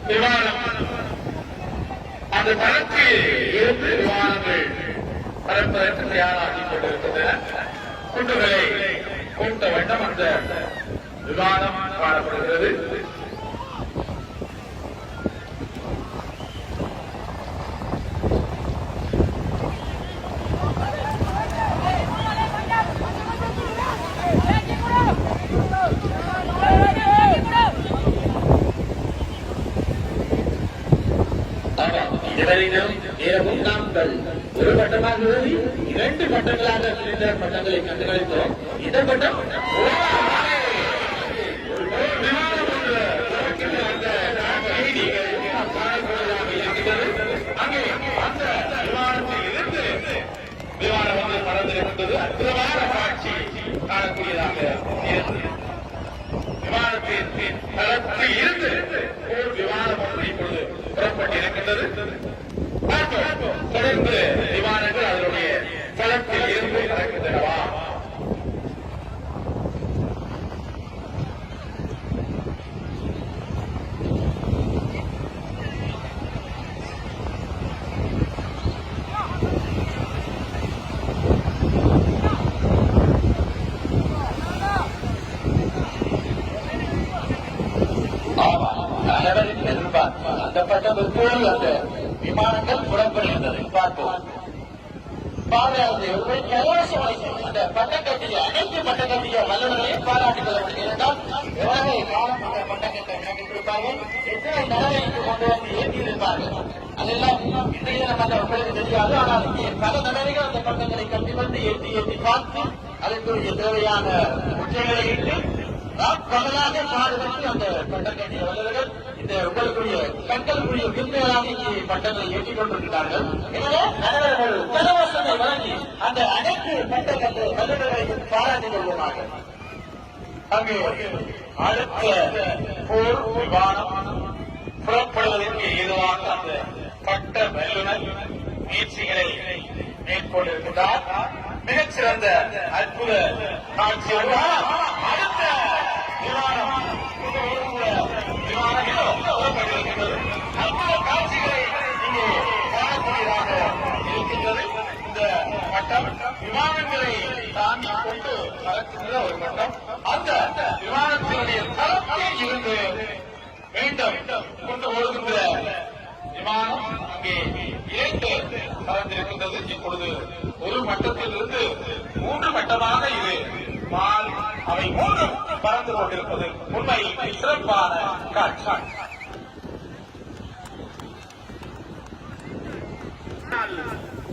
விமானம் அந்த தளத்தில் இருந்து விமானங்கள் பறப்பதற்கு தயாராகிக் கொண்டிருக்கின்றன. குண்டுகளை கூட்ட வேண்டும். அந்த விமானம் காணப்படுகிறது. நேரமும் நாங்கள் ஒரு பட்டமாக எழுதி 2 பட்டங்களாக சிலிண்டர் பட்டங்களை கண்டுகளித்தோம். இந்த பட்டம் அங்கே அந்த விமானத்தில் இருந்து விமானம் வந்து பறந்திருக்கின்றது. அற்புதமான காட்சி காணக்கூடியதாக இருந்தது. விமானத்தின் தளத்தில் இருந்து ஒரு விமானம் ஒன்று இப்பொழுது புறப்பட்டிருக்கின்றது. தொடர்ந்து விமானங்கள் அதனுடைய தளத்தில் இருந்து இறக்குகின்றனவா? அந்த பட்டம் எப்போது அந்த விமானங்கள் புறப்படுகின்றது பார்ப்போம். பாதையாளர் அந்த பட்டம் கட்டிய அனைத்து பட்டம் கட்டிய வல்லுநர்களையும் பாராட்டிக் கொள்ளப்படுகிறார்கள். பட்டக்கட்டை கட்டிருப்பார்கள். எத்தனை நடவடிக்கை கொண்டு வந்து ஏற்றியிருப்பார்கள். அதெல்லாம் இன்றைய நம்ம உங்களுக்கு தெரியாது. ஆனால் இங்கே பல நடவடிக்கைகள் அந்த பட்டங்களை கட்டி வந்து ஏற்றி பார்த்து அதற்குரிய தேவையான குற்றங்களை இட்டு பகலாக பாதுகாத்து அந்த பட்டம் கட்டிய வல்லுநர்கள் இந்த உங்களுக்குரிய கண்களுக்குரிய விரும்புகளாக இங்கே பட்டங்களை ஏற்றிக் கொண்டிருக்கிறார்கள். எனவே நண்பர்கள் உத்தரவாதத்தை வழங்கி அந்த அனைத்து பட்டங்களை வல்லுநர்களை பாராட்டிக் கொள்வோமாக. அங்கே அடுத்த போர் விமானம் புறப்படுவதற்கு ஏதுவாக அந்த பட்ட வல்லுநர் முயற்சிகளை மேற்கொண்டிருக்கிறார். மிகச்சிறந்த அற்புத காட்சி. அடுத்த விமானம் அற்புத காட்சிகளை இங்கே காணக்கூடியதாக இருக்கின்றது. இந்த மட்டம் விமானங்களை தாண்டி கொண்டு பறக்கின்ற ஒரு மட்டம். அந்த விமானத்தினுடைய தளத்தில் இருந்து மீண்டும் கொண்டு ஓடுகின்ற விமானம் அங்கே 2 பறந்திருக்கின்றது. இப்பொழுது ஒரு மட்டத்தில் இருந்து 3 மட்டமாக இது அவை 3 பறந்து கொண்டிருப்பது உண்மையில் சிறப்பான காட்சி.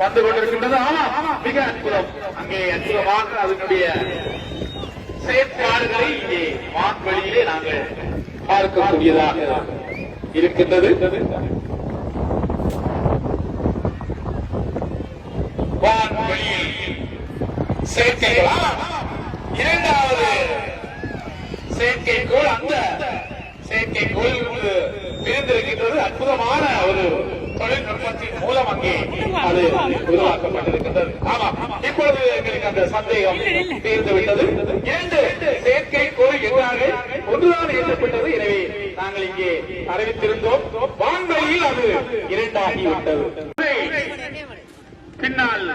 வந்து கொண்டிருக்கின்றது. மிக அற்புதம். அங்கே அற்புதமாக அதனுடைய செயற்பாடுகளை இங்கே வான்வெளியிலே நாங்கள் பார்க்கக்கூடியதாக இருக்கின்றது. வான்வெளியில் செயற்கைகள் 2வது செயற்கைக்கோள் அந்த செயற்கைக்கோள் பிரிந்திருக்கின்றது. அற்புதமான ஒரு தொழில்நுட்பத்தின் மூலம் அங்கே அது உருவாக்கப்பட்டிருக்கின்றது. இப்பொழுது எங்களுக்கு அந்த சந்தேகம் தீர்ந்துவிட்டது. 2 செயற்கைக்கோள் எதிராக ஒன்றுதான் ஏற்றப்பட்டது. எனவே நாங்கள் இங்கே அறிவித்திருந்தோம். வான்வெளியில் அது 2 ஆகிவிட்டது. பின்னால்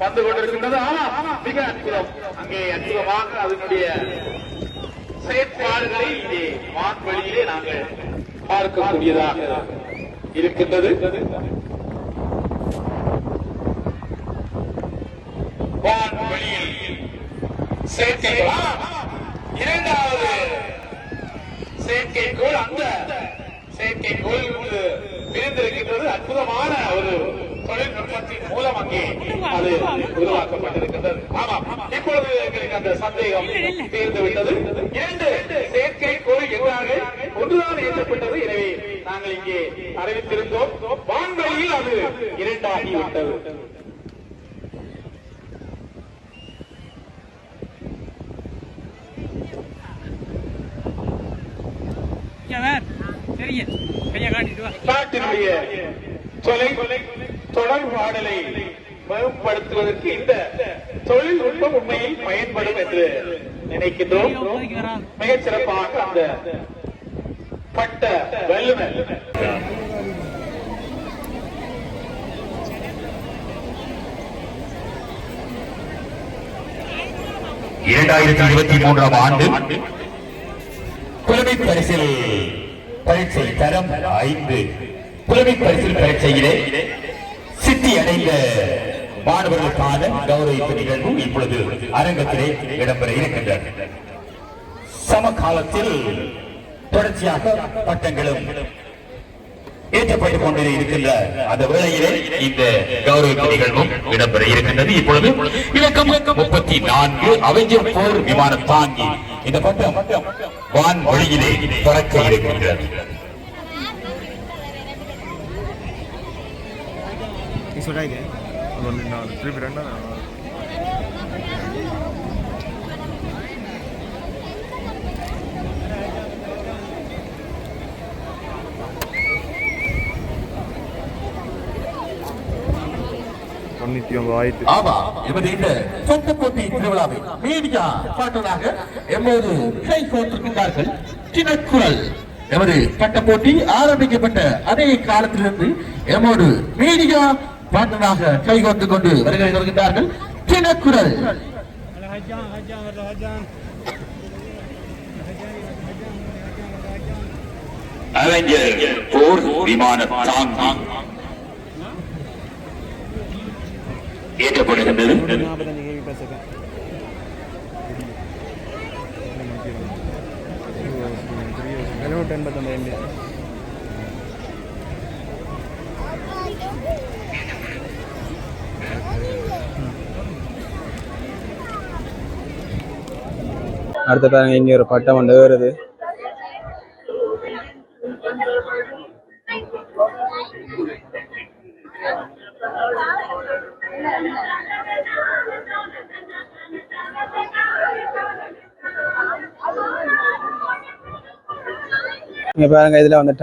வந்து கொண்டிருக்கின்றது. மிக அற்புதம். அங்கே அற்புதமாக அதனுடைய செயற்பாடுகளை இங்கே வான்வெளியிலே நாங்கள் பார்க்கக்கூடியதாக இருக்கின்றது. வான்வெளியில் செயற்கைகள் 2வது செயற்கைக்கோள் அந்த செயற்கைக்கோள் பிரிந்திருக்கின்றது. அற்புதமான ஒரு தொழில்நுட்பத்தின் மூலம் அங்கே அது உருவாக்கப்பட்டிருக்கின்றது. இப்பொழுது எங்களுக்கு அந்த சந்தேகம் தீர்ந்துவிட்டது. 2 செயற்கைக்கோள் எதிராக ஒன்றுதான் ஏற்றப்பட்டது. எனவே நாங்கள் இங்கே அறிவித்திருந்தோம். வான்வெளியில் அது 2 ஆகிவிட்டது. நாட்டினுடைய தொடர்பாடலை மேம்படுத்துவதற்கு இந்த தொழில்நுட்பம் உண்மையில் பயன்படும் என்று நினைக்கின்றோம். மிகச் சிறப்பாக அந்த பட்ட வல்லுநர் 2023 ஆண்டு புலமை பரிசில் பரீட்சை தரம் 5 புலமை பரிசில் பரீட்சையிலே சித்தி அடைந்த மாணவர்களுக்கான கௌரவிப்பு நிகழ்வு இப்பொழுது அரங்கத்திலே இடம்பெற இருக்கின்றன. சமகாலத்தில் தொடர்ச்சியாக பட்டங்களும் ஏற்றப்பட்டுக் கொண்டு இருக்கின்ற அந்த வேளையிலே இந்த கௌரவிப்பு நிகழ்வும் இடம்பெற இருக்கின்றது. இப்பொழுது இலக்கம் 34 அவெஞ்சர் போர் விமான தாங்கி இந்த பட்டம் வான் வழியிலே பறக்க இருக்கின்றது. போட்டி திருவிழாவை மீடியா பாட்டதாக எம்மோடு கை கோர்த்திருக்கின்றார்கள். தினக்குரல் எமது பட்ட போட்டி ஆரம்பிக்கப்பட்ட அதே காலத்திலிருந்து எம்மோடு மீடியா பாட்டனாக கைகோர்த்து கொண்டு வருகின்றார்கள். தினக்குரல் அவெஞ்சர் போர் விமான தாங்கி ஏற்றப்படுகின்றது. அடுத்த பாருங்க, இங்க ஒரு பட்டம் ஒன்று வருது. இங்க பாருங்க, இதுல வந்து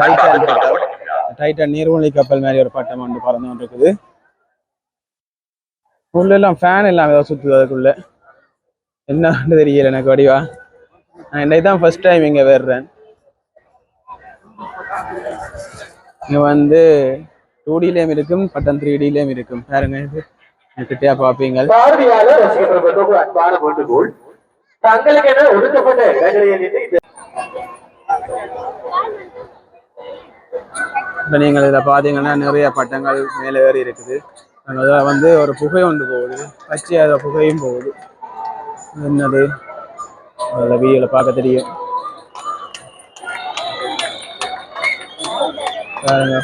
டைட்டன் நீர்மூழ்கி கப்பல் மாதிரி ஒரு பட்டம் ஒன்று பறந்து கொண்டு இருக்குது. உள்ள எல்லாம் ஃபேன் எல்லாம் ஏதோ சுத்துது. அதுக்குள்ள என்ன தெரியல எனக்கு வடிவா. நான் இன்னைக்கு தான் ஃபர்ஸ்ட் டைம் இங்க வர்றேன். இங்க வந்து 2Dலயும் இருக்கும், பட்டம் 3Dலயும் இருக்கும். பாருங்க, இது கிட்டயா பாப்பீங்க. தங்களுக்கு என ஒதுக்கப்பட்ட இடங்களில் இப்ப நீங்கள் இதுல பாத்தீங்கன்னா நிறைய பட்டங்கள் மேல ஏறி இருக்குது. அதுல வந்து ஒரு புகை ஒன்று போகுது, பச்சையாக புகையும் போகுது. என்னது அதுல வீடியோல பார்க்க தெரியும். பாருங்க,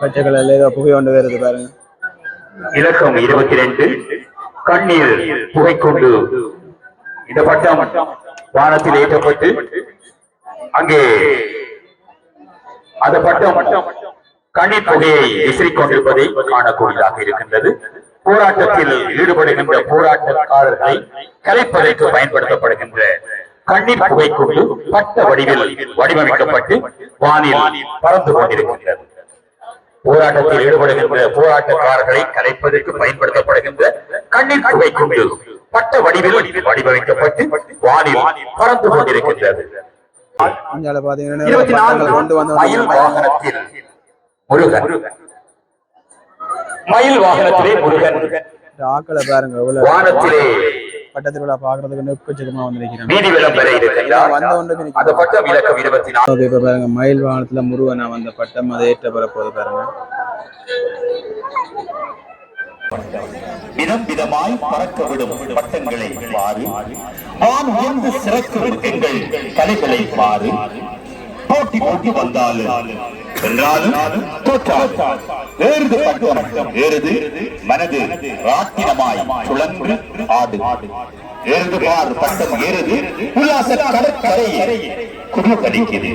பச்சை கலர்ல ஏதோ புகை ஒன்று வருது பாருங்க. இலக்கம் 22 கண்ணீர் புகை கொண்டு இந்த பட்டம் வானத்தில் ஏற்றப்பட்டு அங்கே அந்த பட்டம் கண்ணீர் புகையை விசிறிக் கொண்டிருப்பதை காணக்கூடியதாக இருக்கின்றது. போராட்டத்தில் ஈடுபடுகின்ற போராட்டக்காரர்களை கலைப்பதற்கு பயன்படுத்தப்படுகின்ற கண்ணீர் புகை கொண்டு பட்ட வடிவில் வடிவமைக்கப்பட்டு வானில் பறந்து கொண்டிருக்கின்றது. போராட்டத்தில் ஈடுபடுகின்ற போராட்டக்காரர்களை கலைப்பதற்கு பயன்படுத்தப்படுகின்ற கண்ணீர் புகை கொண்டு பட்ட வடிவில் வடிவமைக்கப்பட்டு வானில் பறந்து கொண்டிருக்கின்றது. மயில் வாகனத்திலே முருகன் ஆக்களை பாருங்க, வானத்திலே பட்டத்தில பாக்குறதுக்கு நெக்கச்சக்கமா வந்திருக்கிறேன். பாருங்க, மயில் வாகனத்துல முருகனா வந்த பட்டம் அதை ஏற்ற பெற போது பாருங்க. விதம் விதமாய் பறக்க விடும் பட்டங்களை பாரு, வான் உயர்ந்து சிறக்கும் எங்கள் கலைகளை பாரு. போட்டி போட்டி வந்தாலும் என்றாலும் தோற்றாலும் ஏறுது பட்டம் ஏறுது மனது ராட்டினமாய் சுழன்று ஆடு. ஏறுது பார் பட்டம் ஏறுது உல்லாச கடற்கரையை குடுக்கடிக்குது.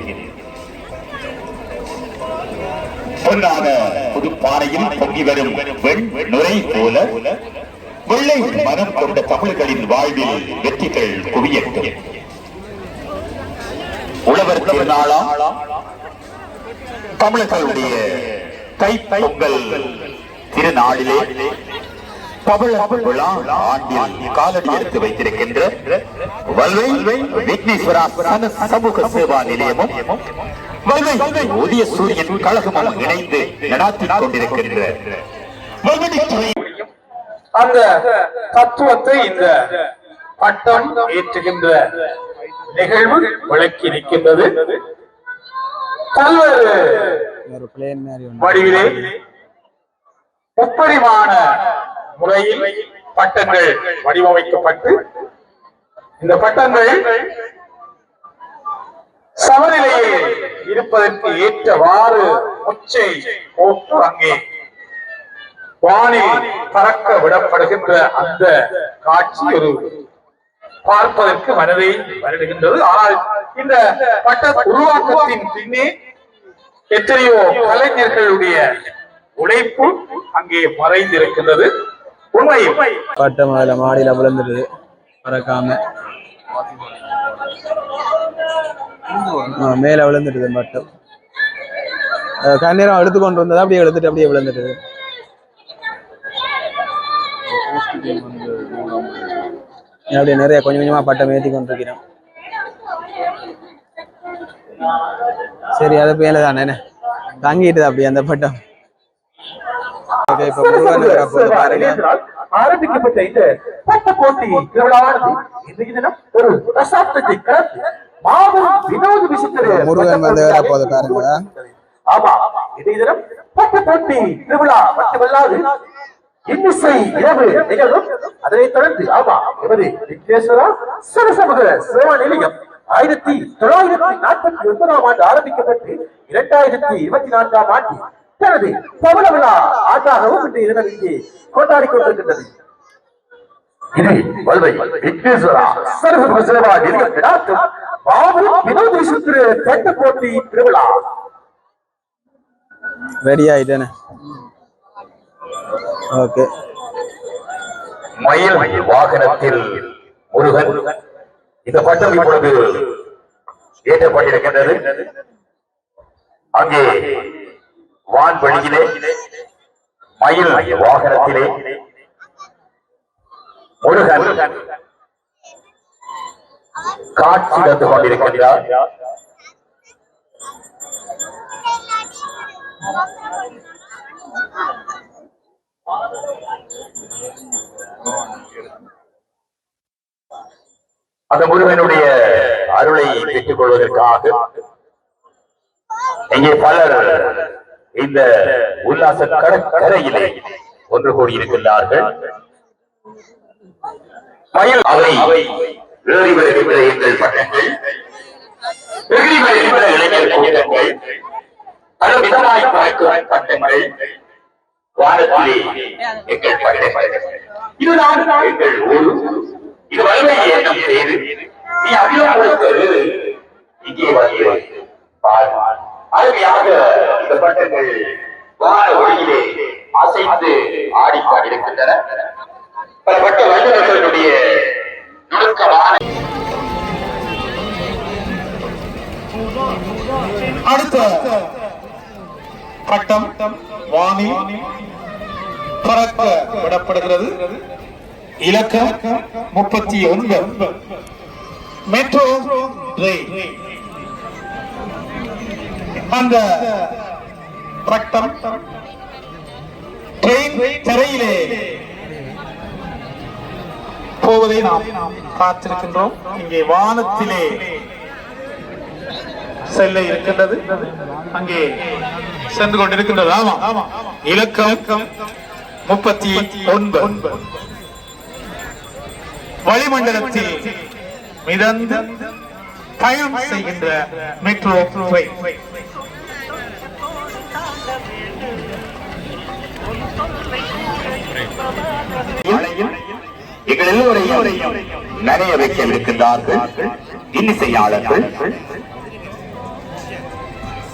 பொன்னான புதுப்பாறையில் பொங்கி வரும் வெண் நுரை போல வெள்ளை மனம் கொண்ட தமிழர்களின் வாழ்வில் வெற்றிகள் குவியட்டும். உழவர் திருநாளாம் தமிழர்களுடைய தைப்பொங்கல் திருநாளிலே பவள விழா ஆண்டில் காலடி எடுத்து வைத்திருக்கின்ற வல்வை விக்னேஸ்வரா சமூக சேவா நிலையமும் வல்வை உதய சூரியன் கழகமும் இணைந்து நடாத்திக் கொண்டிருக்கின்ற அந்த தத்துவத்தை இந்த பட்டம் ஏற்றுகின்ற நிகழ்வு விளக்கி நிற்கின்றது. பல்வேறு வடிவிலே முப்பரிமாண முறையில் பட்டங்கள் வடிவமைக்கப்பட்டு இந்த பட்டங்கள் சமநிலையில் இருப்பதற்கு ஏற்றவாறு உச்சை போட்டு அங்கே வானில் பறக்க விடப்படுகின்ற அந்த காட்சி ஒரு பார்ப்பதற்கு மனதை வருடுகின்றது. ஆனால் இந்த பட்ட உருவாக்கத்தின் பின்னே எத்தனையோ கலைஞர்களுடைய உழைப்பு அங்கே மறைந்திருக்கின்றது. உண்மையும் பட்டம் அதுல மாடியில விழுந்துடுது பறக்காம மேல விழுந்துடுது பட்டம். கண்ணீரம் எடுத்து கொண்டு வந்தது அப்படியே எடுத்துட்டு அப்படியே விழுந்துடுது. அப்படியே நிறைய கொஞ்சம் கொஞ்சமா பட்டம் ஏற்றி கொண்டிருக்கிறோம். சரி அது மேல தானே தங்கிட்டு அப்படியே அந்த பட்டம். இப்ப முருகன் பாருங்க. ஆரம்பிக்கப்பட்ட இந்த பட்ட போட்டி திருவிழாவானது இன்றைய தினம் ஒரு தசாப்தத்தை கடந்து மாபெரும் வினோத விசித்திர முருகன் வந்து போது பாருங்க. ஆமா, இன்றைய தினம் பட்ட போட்டி திருவிழா மட்டுமல்லாது இன்னிசை இரவு நிகழும். அதனைத் தொடர்ந்து ஆமா எமது விக்னேஸ்வரா சமூக சேவா நிலையம் 1949 ஆண்டு ஆரம்பிக்கப்பட்டு 2024 ஆண்டு தனது பவள விழா ஆண்டாகவும் இன்றைய தினம் இங்கே கொண்டாடி கொண்டிருக்கின்றது. இது வல்வை விக்னேஸ்வரா சமூக சேவா நிலையம் நடாத்தும் மாபெரும் வினோத விசித்திர பட்ட போட்டி திருவிழா. ரெடி ஆயிட்டேனே. ஓகே. மயில் வாகனத்தில் முருகன் இந்த பட்டம் இப்பொழுது ஏற்றப்பட்டிருக்கின்றது. அங்கே வான்வெளியிலே மயில் வாகனத்திலே முருகன் காட்சி தந்து கொண்டிருக்கின்றார். அந்த முருகனுடைய அருளை பெற்றுக் கொள்வதற்காக இங்கே பலர் இந்த உல்லாச கடற்கரையிலே ஒன்று கூடியிருக்கின்றார்கள். மயில் அவை ஏறி வருகின்ற எங்கள் பட்டங்கள், வெகுளி வருகின்ற இளைஞர் கூட்டங்கள், பல விதமாய் பறக்கும் பட்டங்கள், வாரத்திலே எங்கள் பட்டங்கள், இதுதான் எங்கள் ஊர். இது வலிமை ஏற்றம் செய்து நீ அபியானங்களுக்கு இங்கே வந்து அருமையாக இந்த பட்டங்கள் வார ஒளியிலே அசைந்து ஆடி பாடியிருக்கின்றன. பட்ட வல்லுநர்களுடைய நுணுக்கமான அடுத்த பட்டம் வானில் பறக்க விடப்படுகிறது. இலக்கம் 39 மெட்ரோ ரயில். அந்த பட்டம் ட்ரெயின் தரையிலே போவதை நாம் காத்திருக்கின்றோம். இங்கே வானத்திலே செல்ல இருக்கின்றது. அங்கே சென்று கொண்டிருக்கின்றது. ஆமா, இலக்கம் 39 வளிமண்டலத்தில் மிதந்து பயணம் செய்கின்ற மெட்ரோ ரயில். எங்கள் எல்லோரையும் நனைய வைக்கவிருக்கின்றார்கள் இன்னிசையாளர்கள்.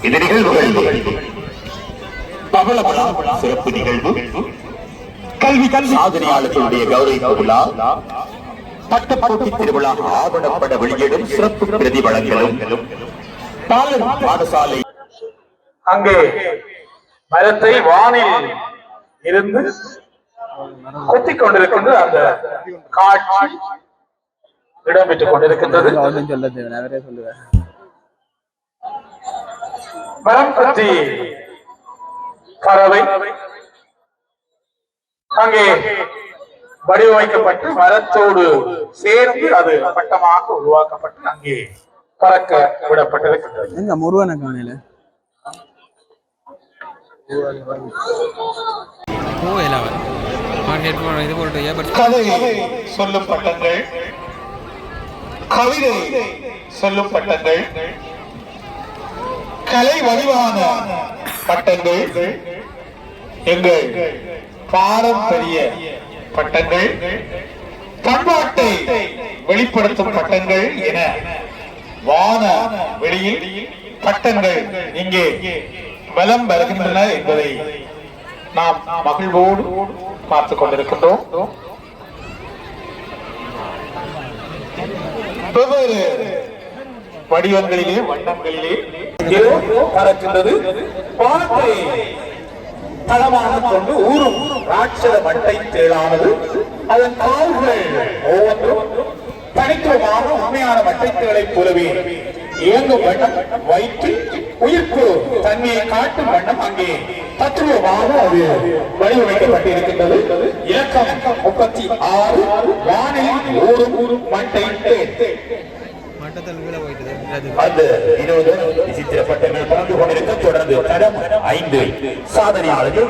இந்த நிகழ்வுகள் பவள விழா சிறப்பு நிகழ்வு கல்வி சாதனையாளர்களுடைய கௌரவிப்பு விழா, பட்டப்போட்டி திருவிழா, ஆவணப்பட வெளியிடும் சிறப்பு பிரதி வழங்கலும், பாடசாலை அங்கே மரத்தை வானில் இருந்து கொத்திக் கொண்டிருக்கின்ற அந்த காட்சி இடம்பெற்றுக் கொண்டிருக்கின்றது. சொல்ல தேவை, அவரே சொல்லுவார். மரம் பற்றி பறவை அங்கே வடிவமைக்கப்பட்டு மரத்தோடு சேர்ந்து அது பட்டமாக உருவாக்கப்பட்டு அங்கே பறக்க விடப்பட்டிருக்கின்றது. எங்க முருகனை காணல கதை சொல்லும் பட்டங்கள், கவிதை சொல்லும் பட்டங்கள், கலை வடிவான பட்டங்கள், எங்கள் பாரம்பரிய பட்டங்கள், பண்பாட்டை வெளிப்படுத்தும் பட்டங்கள் என வான வெளியில் பட்டங்கள் இங்கே வலம் வருகின்றன என்பதை நாம் மகிழ்வோடு பார்த்துக் கொண்டிருக்கின்றோம். வெவ்வேறு வடிவங்களிலே வண்ணங்களிலே பறக்கின்றது. வானத்தை தளமாக கொண்டு ஊரும் ராட்சத மட்டை தேளானது அதன் கால்கள் ஒவ்வொன்றும் தனித்துவமாக உண்மையான மட்டை தேளை போலவே இயங்கும் வண்ணம் வயிற்று உயிர்ப்பு தன்மையை காட்டும் வண்ணம் அங்கே தத்துவமாக அது வடிவமைக்கப்பட்டிருக்கின்றது. இலக்கம் 36 வானில் ஊரும் மட்டை தேள். அந்த வினோத விசித்திர பட்டங்கள் பறந்து கொண்டிருக்க தொடர்ந்து தரம் 5 சாதனையாளர்கள்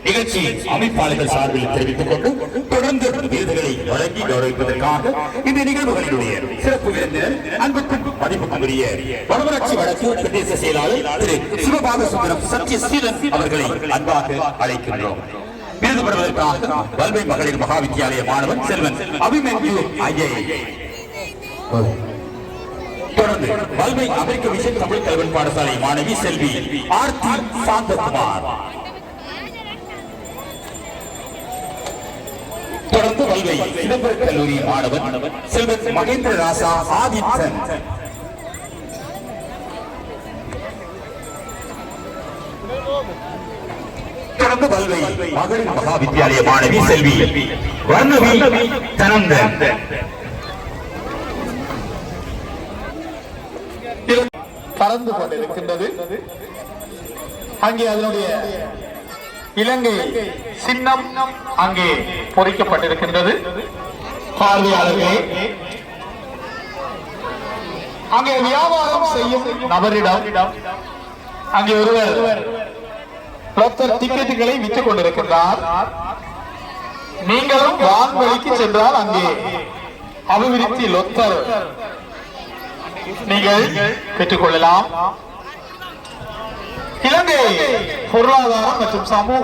நிகழ்ச்சி அமைப்பாளர்கள் சார்பில் தெரிவித்துக் கொண்டு தொடர்ந்து விருதுகளை வழங்கி கௌரவிப்பதற்காக இந்த நிகழ்வுகளினுடைய சிறப்பு விருந்தினர் அன்புக்கும் மதிப்புக்கும் உரிய வடமராட்சி வடக்கு பிரதேச செயலாளர் திரு சிவபாத சுந்தரம் சத்யசீலன் அவர்களை அன்பாக அழைக்கின்றோம். விருது பெறுவதற்காக வல்மை மகளிர் மகாவித்தியாலய மாணவன் செல்வன் அபிமன்யு ஐஏ, தொடர்ந்து வல்மை அமெரிக்க விஷன் தமிழ் கல்வன் பாடசாலை மாணவி செல்வி ஆர்த்தி சாந்தகுமார், தொடர்ந்து வல்மை சிதம்பர கல்லூரி மாணவன் செல்வன் மகேந்திர ராசா ஆதித்தன், தொடர்ந்து வல்மை மகளிர் மகாவித்தியாலய மாணவி செல்வி வர்ணவி தனந்தன், பறந்து கொண்டிருக்கின்றது. அங்கே அதனுடைய இலங்கை சின்னம் அங்கே பொறிக்கப்பட்டிருக்கின்றது. பார்வையாளர்களே, அங்கே வியாபாரம் செய்யும் நபரிடம் அங்கே ஒருவர் லொத்தர் டிக்கெட்டுகளை விற்றுக் கொண்டிருக்கின்றார். நீங்களும் வான்வழிக்கு சென்றால் அங்கே அபிவிருத்தி லொத்தர் நீங்கள் பெற்றுக் கொள்ளலாம். இலங்கை பொருளாதாரம் மற்றும் சமூக